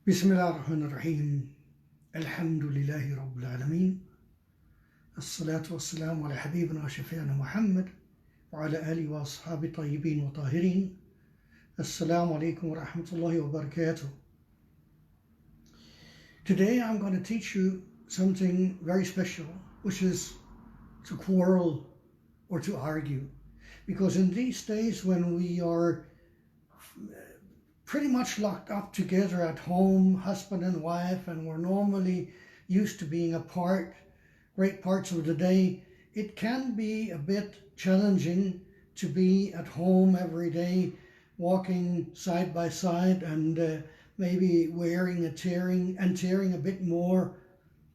بسم الله الرحمن الرحيم الحمد لله رب العالمين الصلاة والسلام على حبيبنا وشفيعنا محمد وعلى آله وأصحابه طيبين وطاهرين. Assalamu alaikum wa rahmatullahi wa barakatuh. Today I'm going to teach you something very special, which is to quarrel or to argue. Because in these days when we are pretty much locked up together at home, husband and wife, and we're normally used to being apart great parts of the day, it can be a bit challenging to be at home every day, walking side by side and maybe wearing and tearing a bit more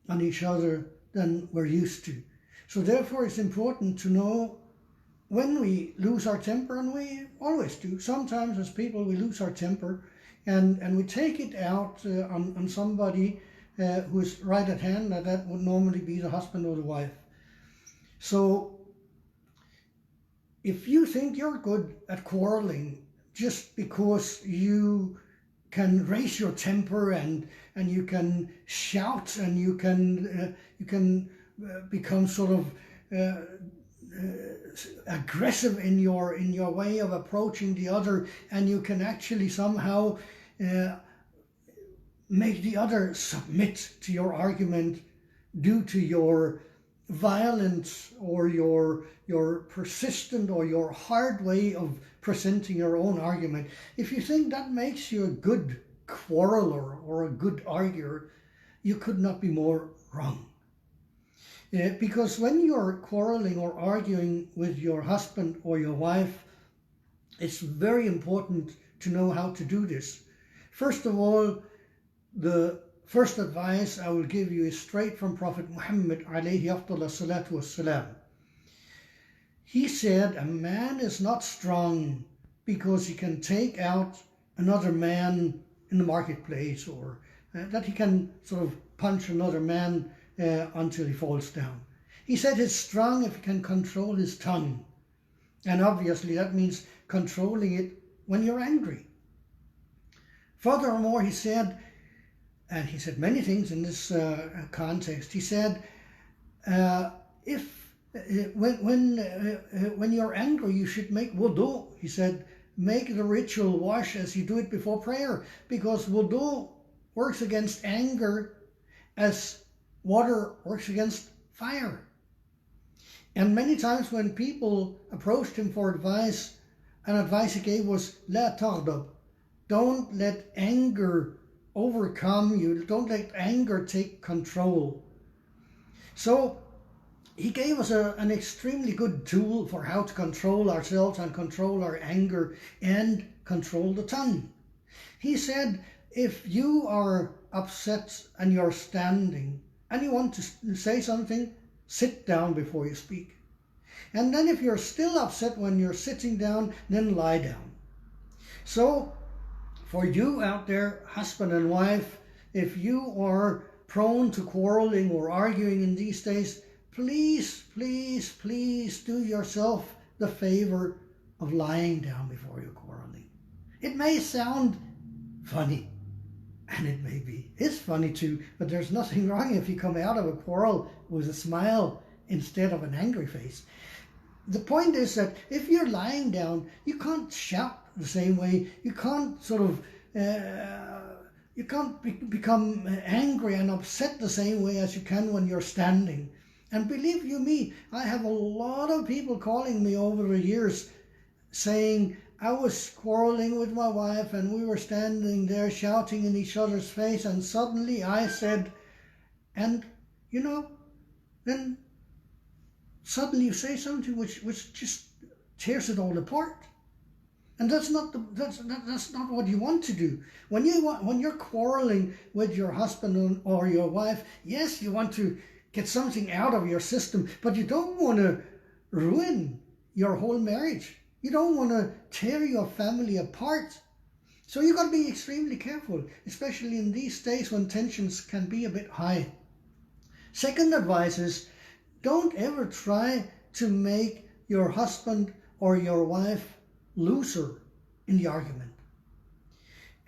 on each other than we're used to. So therefore it's important to know when we lose our temper, and we always do. Sometimes as people we lose our temper and we take it out on somebody who is right at hand. That would normally be the husband or the wife. So if you think you're good at quarreling just because you can raise your temper and you can shout and you can become sort of aggressive in your way of approaching the other, and you can actually somehow make the other submit to your argument due to your violence or your persistent or your hard way of presenting your own argument. If you think that makes you a good quarreler or a good arguer, you could not be more wrong. Because when you're quarreling or arguing with your husband or your wife, it's very important to know how to do this. First of all, the first advice I will give you is straight from Prophet Muhammad alayhi afdal salatu wassalam. He said, a man is not strong because he can take out another man in the marketplace, or that he can sort of punch another man until he falls down. He said he's strong if he can control his tongue. And obviously that means controlling it when you're angry. Furthermore, he said, and he said many things in this context, he said, when you're angry, you should make wudu. He said, make the ritual wash as you do it before prayer, because wudu works against anger as water works against fire. And many times when people approached him for advice, an advice he gave was, La taghdab. Don't let anger overcome you. Don't let anger take control. So he gave us an extremely good tool for how to control ourselves and control our anger and control the tongue. He said, if you are upset and you're standing and you want to say something, sit down before you speak. And then if you're still upset when you're sitting down, then lie down. So for you out there, husband and wife, if you are prone to quarreling or arguing in these days, please, please, please do yourself the favor of lying down before you're quarreling. It may sound funny, and it is funny too, but there's nothing wrong if you come out of a quarrel with a smile instead of an angry face. The point is that if you're lying down, you can't shout the same way. You can't sort of, you can't become angry and upset the same way as you can when you're standing. And believe you me, I have a lot of people calling me over the years saying, I was quarreling with my wife and we were standing there shouting in each other's face, and suddenly I said, and then suddenly you say something which just tears it all apart. And that's not what you want to do. When you're quarreling with your husband or your wife, yes, you want to get something out of your system, but you don't want to ruin your whole marriage. You don't want to tear your family apart. So you've got to be extremely careful, especially in these days when tensions can be a bit high. Second advice is, don't ever try to make your husband or your wife loser in the argument.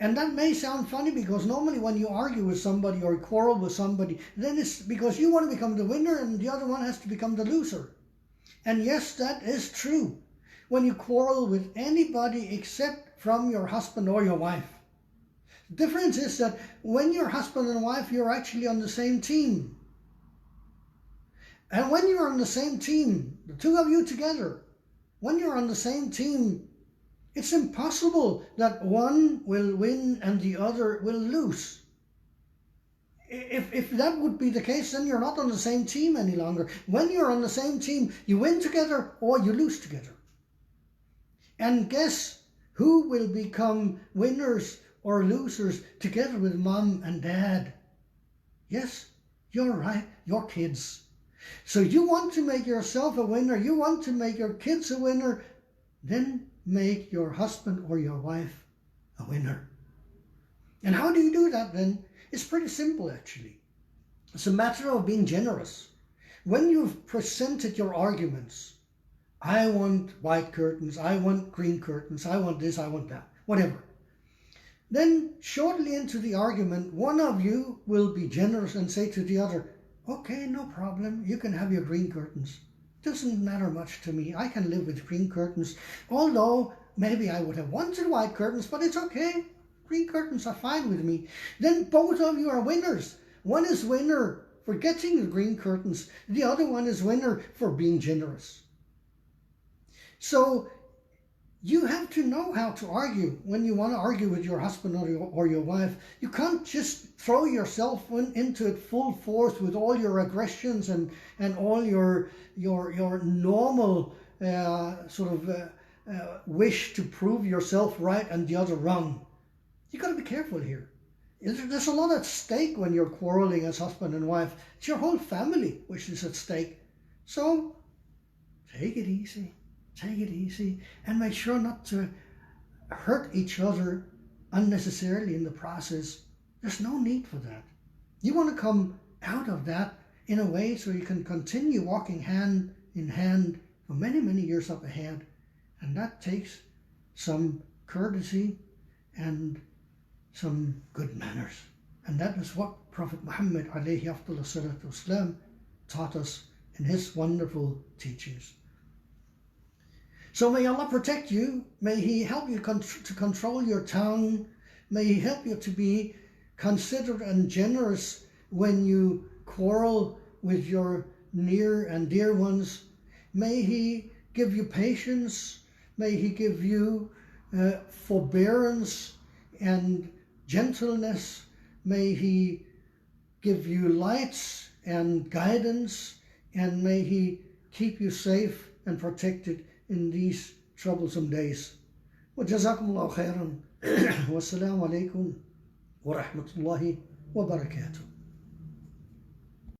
And that may sound funny because normally when you argue with somebody or quarrel with somebody, then it's because you want to become the winner and the other one has to become the loser. And yes, that is true when you quarrel with anybody except from your husband or your wife. The difference is that when you're husband and wife, you're actually on the same team. And when you're on the same team, the two of you together, when you're on the same team, it's impossible that one will win and the other will lose. If that would be the case, then you're not on the same team any longer. When you're on the same team, you win together or you lose together. And guess who will become winners or losers together with mom and dad? Yes, you're right, your kids. So you want to make yourself a winner, you want to make your kids a winner, then make your husband or your wife a winner. And how do you do that then? It's pretty simple actually. It's a matter of being generous. When you've presented your arguments, I want white curtains, I want green curtains, I want this, I want that, whatever. Then shortly into the argument, one of you will be generous and say to the other, okay, no problem, you can have your green curtains. Doesn't matter much to me. I can live with green curtains. Although maybe I would have wanted white curtains, but it's okay. Green curtains are fine with me. Then both of you are winners. One is winner for getting the green curtains. The other one is winner for being generous. So you have to know how to argue when you want to argue with your husband or your wife. You can't just throw yourself into it full force with all your aggressions and all your normal wish to prove yourself right and the other wrong. You got to be careful here. There's a lot at stake when you're quarreling as husband and wife. It's your whole family which is at stake. So take it easy. Take it easy and make sure not to hurt each other unnecessarily in the process. There's no need for that. You want to come out of that in a way so you can continue walking hand in hand for many, many years up ahead. And that takes some courtesy and some good manners. And that is what Prophet Muhammad alayhi afdal salatu wasalam taught us in his wonderful teachings. So may Allah protect you. May He help you to control your tongue. May He help you to be considerate and generous when you quarrel with your near and dear ones. May He give you patience. May He give you forbearance and gentleness. May He give you lights and guidance. And may He keep you safe and protected in these troublesome days. وجزاكم الله خيرا والسلام عليكم ورحمة الله وبركاته.